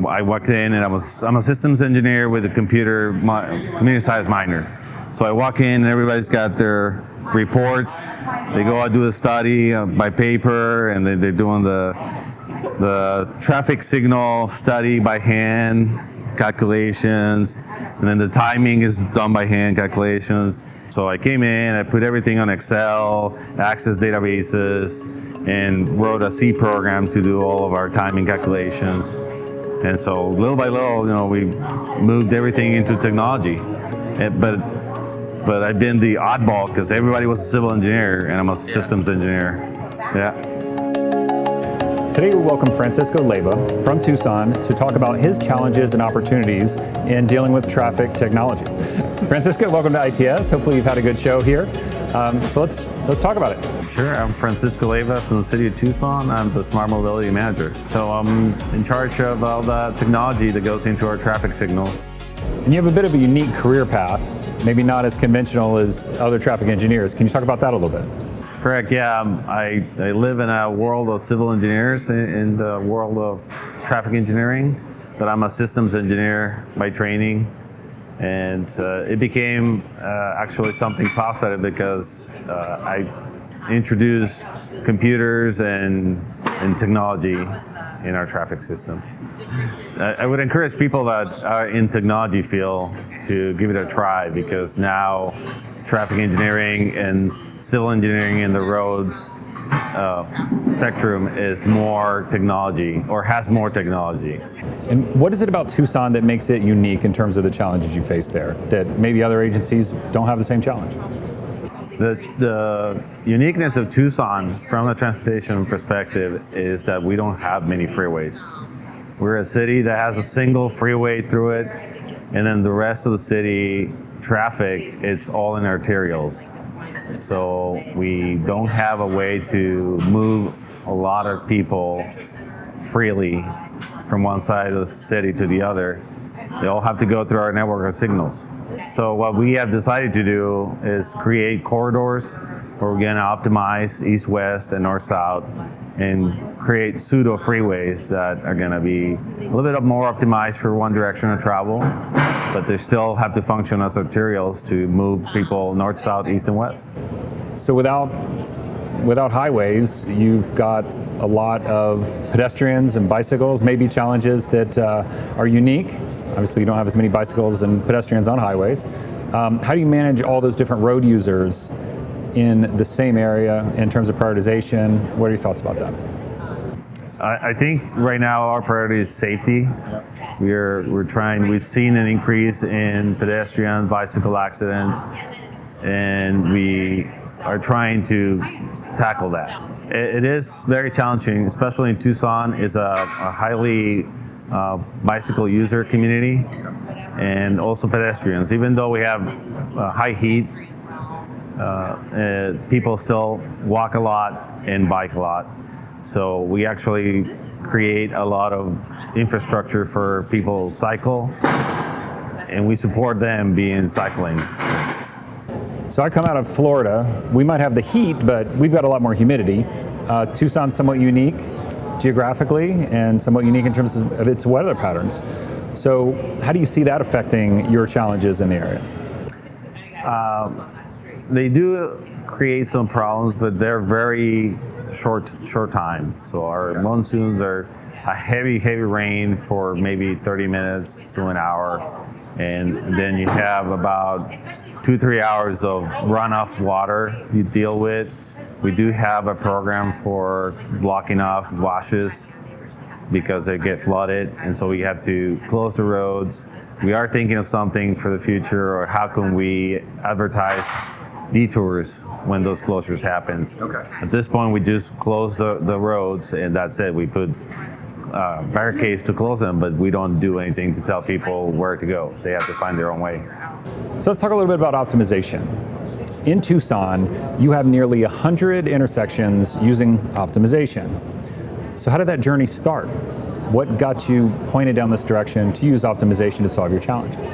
I walked in and I'm a systems engineer with a community science minor. So I walk in and everybody's got their reports. They go out do a study by paper, and they're doing the traffic signal study by hand calculations, and then the timing is done by hand calculations. So I came in, I put everything on Excel, Access databases, and wrote a C program to do all of our timing calculations. And so little by little, we moved everything into technology. But I've been the oddball because everybody was a civil engineer and I'm a systems engineer. Yeah. Today we welcome Francisco Leyva from Tucson to talk about his challenges and opportunities in dealing with traffic technology. Francisco, welcome to ITS. Hopefully you've had a good show here. So let's talk about it. Sure, I'm Francisco Leyva from the city of Tucson. I'm the Smart Mobility Manager. So I'm in charge of all the technology that goes into our traffic signals. And you have a bit of a unique career path, maybe not as conventional as other traffic engineers. Can you talk about that a little bit? Correct, yeah. I live in a world of civil engineers, in the world of traffic engineering, but I'm a systems engineer by training. And it became actually something positive because I introduced computers and technology in our traffic system. I would encourage people that are in technology field to give it a try, because now traffic engineering and civil engineering in the roads spectrum is more technology, or has more technology. And what is it about Tucson that makes it unique in terms of the challenges you face there, that maybe other agencies don't have the same challenge? The uniqueness of Tucson from the transportation perspective is that we don't have many freeways. We're a city that has a single freeway through it, and then the rest of the city traffic is all in arterials. So we don't have a way to move a lot of people freely from one side of the city to the other. They all have to go through our network of signals. So what we have decided to do is create corridors where we're going to optimize east-west and north-south and create pseudo freeways that are going to be a little bit more optimized for one direction of travel, but they still have to function as arterials to move people north, south, east, and west. So without highways, you've got a lot of pedestrians and bicycles, maybe challenges that are unique. Obviously, you don't have as many bicycles and pedestrians on highways. How do you manage all those different road users in the same area in terms of prioritization? What are your thoughts about that? I think right now our priority is safety. We've seen an increase in pedestrian, bicycle accidents, and we are trying to tackle that. It is very challenging, especially in Tucson. It's a highly bicycle user community, and also pedestrians. Even though we have high heat, people still walk a lot and bike a lot. So we actually create a lot of infrastructure for people to cycle, and we support them being cycling. So I come out of Florida. We might have the heat, but we've got a lot more humidity. Tucson's somewhat unique geographically and somewhat unique in terms of its weather patterns. So how do you see that affecting your challenges in the area? They do create some problems, but they're very short time. So our monsoons are a heavy rain for maybe 30 minutes to an hour, and then you have about 2-3 hours of runoff water you deal with. We do have a program for blocking off washes because they get flooded, and so we have to close the roads. We are thinking of something for the future, or how can we advertise detours when those closures happen. Okay. At this point, we just close the roads, and that's it. We put barricades to close them, but we don't do anything to tell people where to go. They have to find their own way. So let's talk a little bit about optimization. In Tucson, you have nearly 100 intersections using optimization. So how did that journey start? What got you pointed down this direction to use optimization to solve your challenges?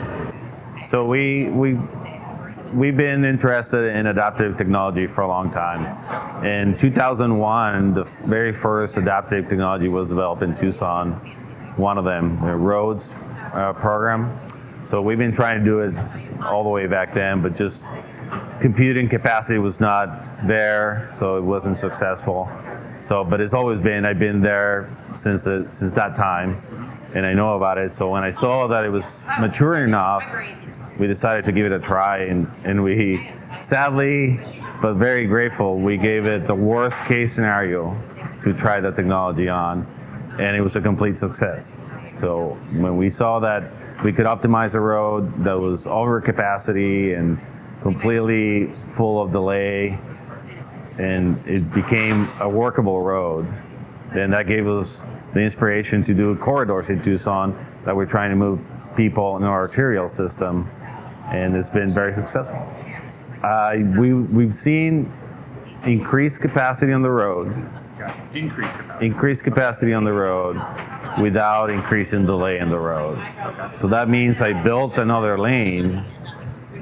So we've been interested in adaptive technology for a long time. In 2001, the very first adaptive technology was developed in Tucson, one of them, the roads program. So we've been trying to do it all the way back then, but just computing capacity was not there, so it wasn't successful. So, but it's always been, I've been there since that time, and I know about it. So when I saw that it was mature enough, we decided to give it a try, and we, sadly, but very grateful, we gave it the worst case scenario to try the technology on, and it was a complete success. So when we saw that we could optimize a road that was over capacity and completely full of delay, and it became a workable road, then that gave us the inspiration to do corridors in Tucson that we're trying to move people in our arterial system, and it's been very successful. We've seen increased capacity on the road. Increased capacity on the road without increasing delay in the road. So that means I built another lane,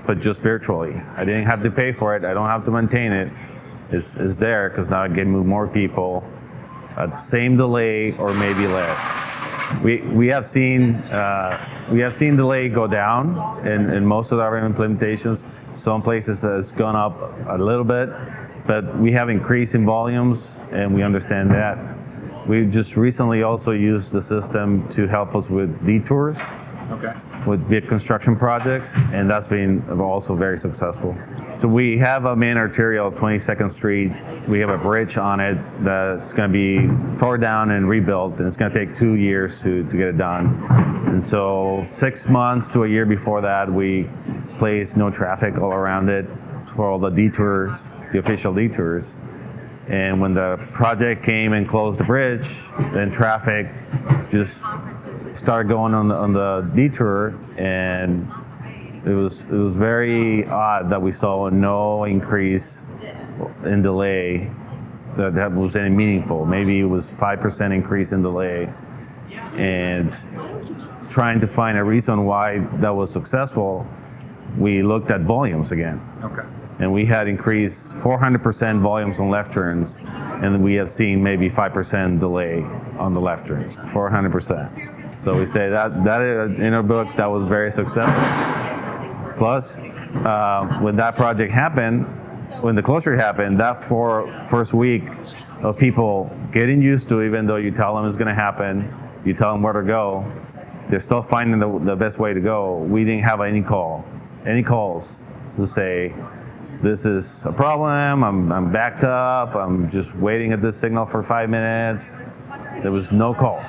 but just virtually. I didn't have to pay for it. I don't have to maintain it. It's there because now I can move more people at the same delay or maybe less. We have seen delay go down in most of our implementations. Some places has gone up a little bit, but we have increased in volumes, and we understand that. We just recently also used the system to help us with detours, with big construction projects, and that's been also very successful. So we have a main arterial, 22nd Street. We have a bridge on it that's going to be torn down and rebuilt, and it's going to take 2 years to get it done. And so 6 months to a year before that, we placed NoTraffic all around it for all the detours, the official detours. And when the project came and closed the bridge, then traffic just started going on the detour, and it was very odd that we saw no increase in delay that was any meaningful. Maybe it was 5% increase in delay, and trying to find a reason why that was successful, we looked at volumes again. And we had increased 400% volumes on left turns, and we have seen maybe 5% delay on the left turns, 400%. So we say that in our book, that was very successful. Plus, when that project happened, when the closure happened, that first week of people getting used to it, even though you tell them it's going to happen, you tell them where to go, they're still finding the best way to go. We didn't have any calls to say, this is a problem, I'm backed up, I'm just waiting at this signal for 5 minutes. There was no calls.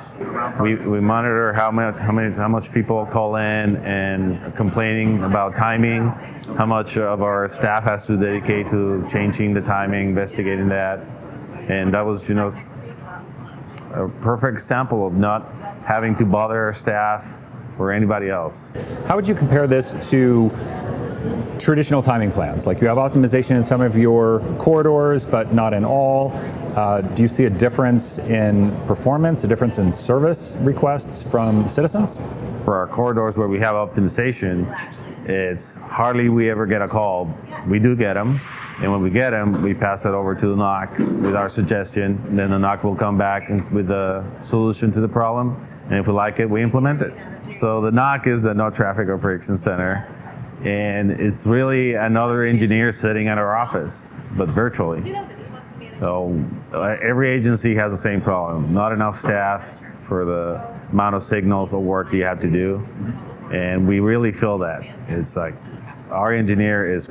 We monitor how much people call in and complaining about timing, how much of our staff has to dedicate to changing the timing, investigating that. And that was, a perfect example of not having to bother our staff or anybody else. How would you compare this to traditional timing plans? Like, you have optimization in some of your corridors, but not in all. Do you see a difference in performance, a difference in service requests from citizens? For our corridors where we have optimization, it's hardly we ever get a call. We do get them, and when we get them, we pass it over to the NOC with our suggestion, and then the NOC will come back with a solution to the problem, and if we like it, we implement it. So the NOC is the NoTraffic Operations Center, and it's really another engineer sitting at our office, but virtually. So every agency has the same problem. Not enough staff for the amount of signals or work you have to do. And we really feel that. It's like our engineer is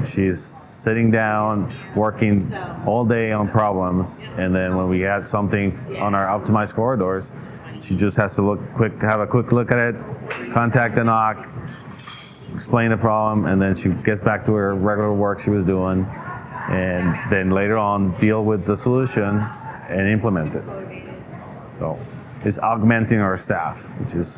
she's sitting down, working all day on problems. And then when we add something on our optimized corridors, she just has to have a quick look at it, contact the NOC, explain the problem, and then she gets back to her regular work she was doing, and then later on deal with the solution and implement it. So it's augmenting our staff, which is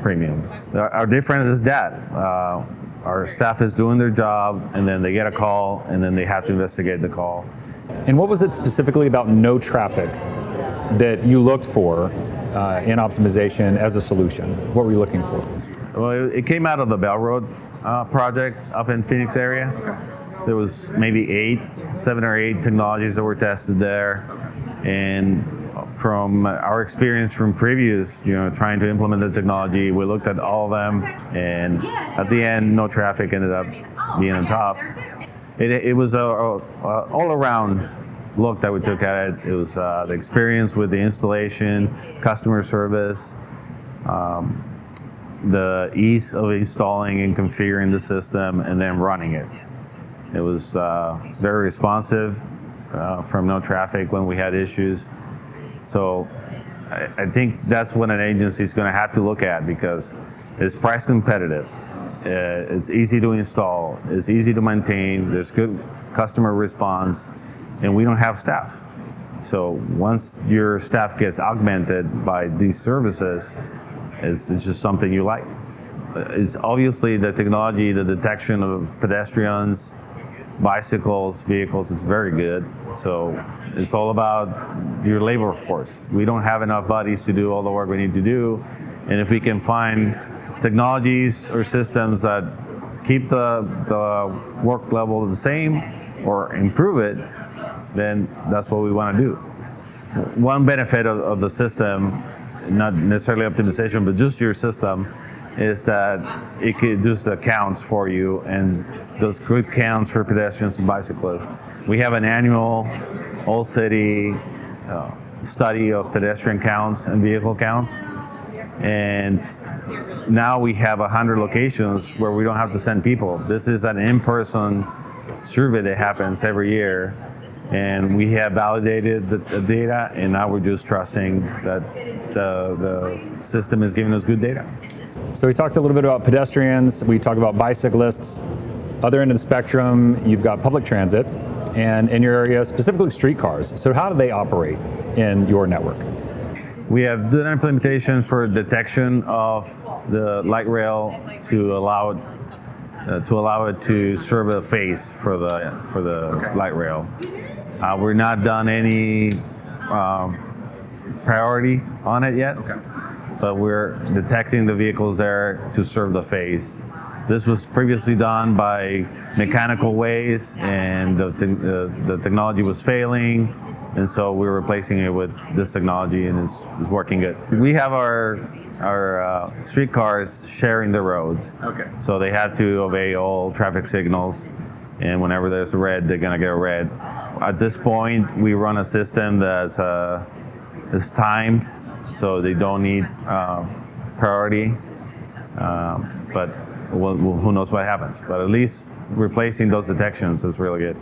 premium. Our difference is that our staff is doing their job, and then they get a call, and then they have to investigate the call. And what was it specifically about NoTraffic that you looked for in optimization as a solution? What were you looking for? Well, it came out of the Bell Road project up in Phoenix area. There was maybe 7 or 8 technologies that were tested there, and from our experience from previous, trying to implement the technology, we looked at all of them, and at the end, NoTraffic ended up being on top. It was a all-around look that we took at it. It was the experience with the installation, customer service, the ease of installing and configuring the system, and then running it. It was very responsive from NoTraffic when we had issues. So I think that's what an agency is going to have to look at, because it's price competitive. It's easy to install. It's easy to maintain. There's good customer response, and we don't have staff. So once your staff gets augmented by these services, it's just something you like. It's obviously the technology, the detection of pedestrians, bicycles, vehicles, it's very good. So it's all about your labor force. We don't have enough bodies to do all the work we need to do. And if we can find technologies or systems that keep the work level the same or improve it, then that's what we want to do. One benefit of the system, not necessarily optimization, but just your system, is that it can do the counts for you, and those good counts for pedestrians and bicyclists. We have an annual all-city study of pedestrian counts and vehicle counts, and now we have 100 locations where we don't have to send people. This is an in-person survey that happens every year, and we have validated the data, and now we're just trusting that the system is giving us good data. So we talked a little bit about pedestrians, we talked about bicyclists. Other end of the spectrum, you've got public transit, and in your area, specifically streetcars. So how do they operate in your network? We have done implementation for detection of the light rail to allow it to serve a face for the light rail. We're not done any priority on it yet, but we're detecting the vehicles there to serve the face. This was previously done by mechanical ways, and the technology was failing, and so we're replacing it with this technology, and it's working good. We have our streetcars sharing the roads. Okay. So they have to obey all traffic signals, and whenever there's a red, they're gonna get a red. At this point, we run a system that's is timed, so they don't need priority, but who knows what happens. But at least replacing those detections is really good.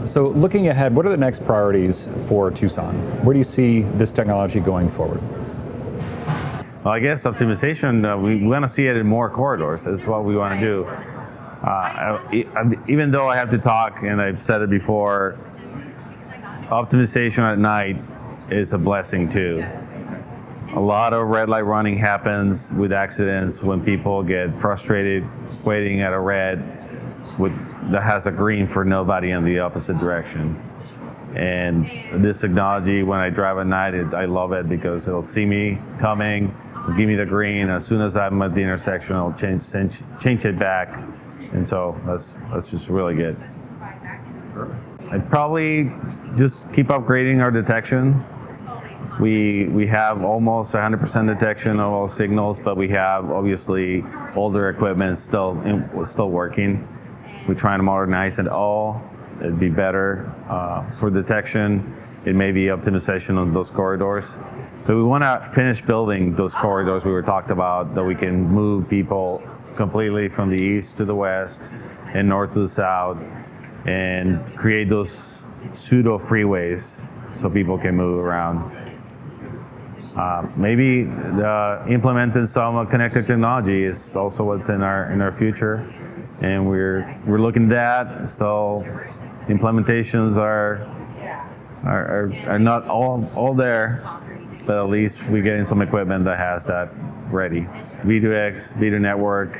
So looking ahead, what are the next priorities for Tucson? Where do you see this technology going forward? Well, I guess optimization, we want to see it in more corridors. That's what we want to do. Even though I have to talk, and I've said it before, optimization at night is a blessing too. A lot of red light running happens with accidents when people get frustrated waiting at a red that has a green for nobody in the opposite direction. And this technology, when I drive at night, I love it because it'll see me coming, it'll give me the green. As soon as I'm at the intersection, it'll change it back. And so that's just really good. I'd probably just keep upgrading our detection. We have almost 100% detection of all signals, but we have obviously older equipment still working. We're trying to modernize it all. It'd be better for detection. It may be optimization on those corridors. But we want to finish building those corridors we were talked about, that we can move people completely from the east to the west and north to the south, and create those pseudo freeways so people can move around. Maybe implementing some connected technology is also what's in our future, and we're looking at that. So implementations are not all there, but at least we're getting some equipment that has that ready. V2X, V2 network.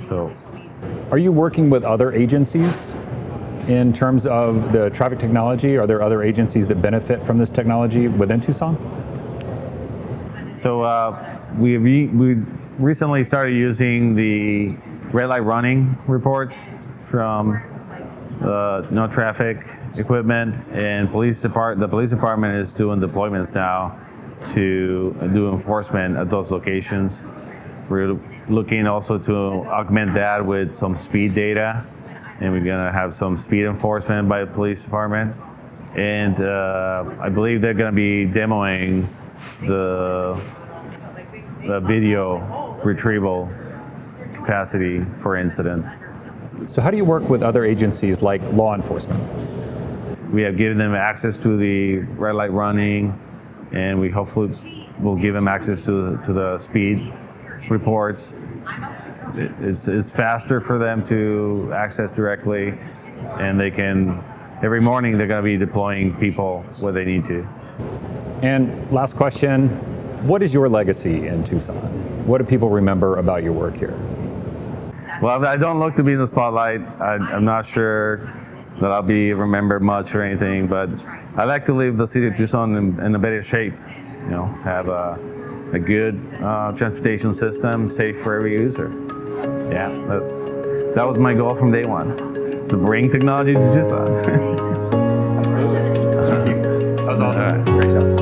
So, are you working with other agencies in terms of the traffic technology? Are there other agencies that benefit from this technology within Tucson? So we recently started using the red light running reports from NoTraffic equipment, and the police department is doing deployments now to do enforcement at those locations. We're looking also to augment that with some speed data, and we're gonna have some speed enforcement by the police department. And I believe they're gonna be demoing the video retrieval capacity for incidents. So how do you work with other agencies like law enforcement? We have given them access to the red light running, and we hopefully will give them access to the speed reports. It's faster for them to access directly, and they can, every morning they're going to be deploying people where they need to. And last question, what is your legacy in Tucson? What do people remember about your work here? Well, I don't look to be in the spotlight. I'm not sure that I'll be remembered much or anything, but I like to leave the city of Tucson in a better shape. You know, have a good transportation system, safe for every user. Yeah, that was my goal from day one, to bring technology to Tucson. Absolutely. Thank you. That was awesome. All right. Great job.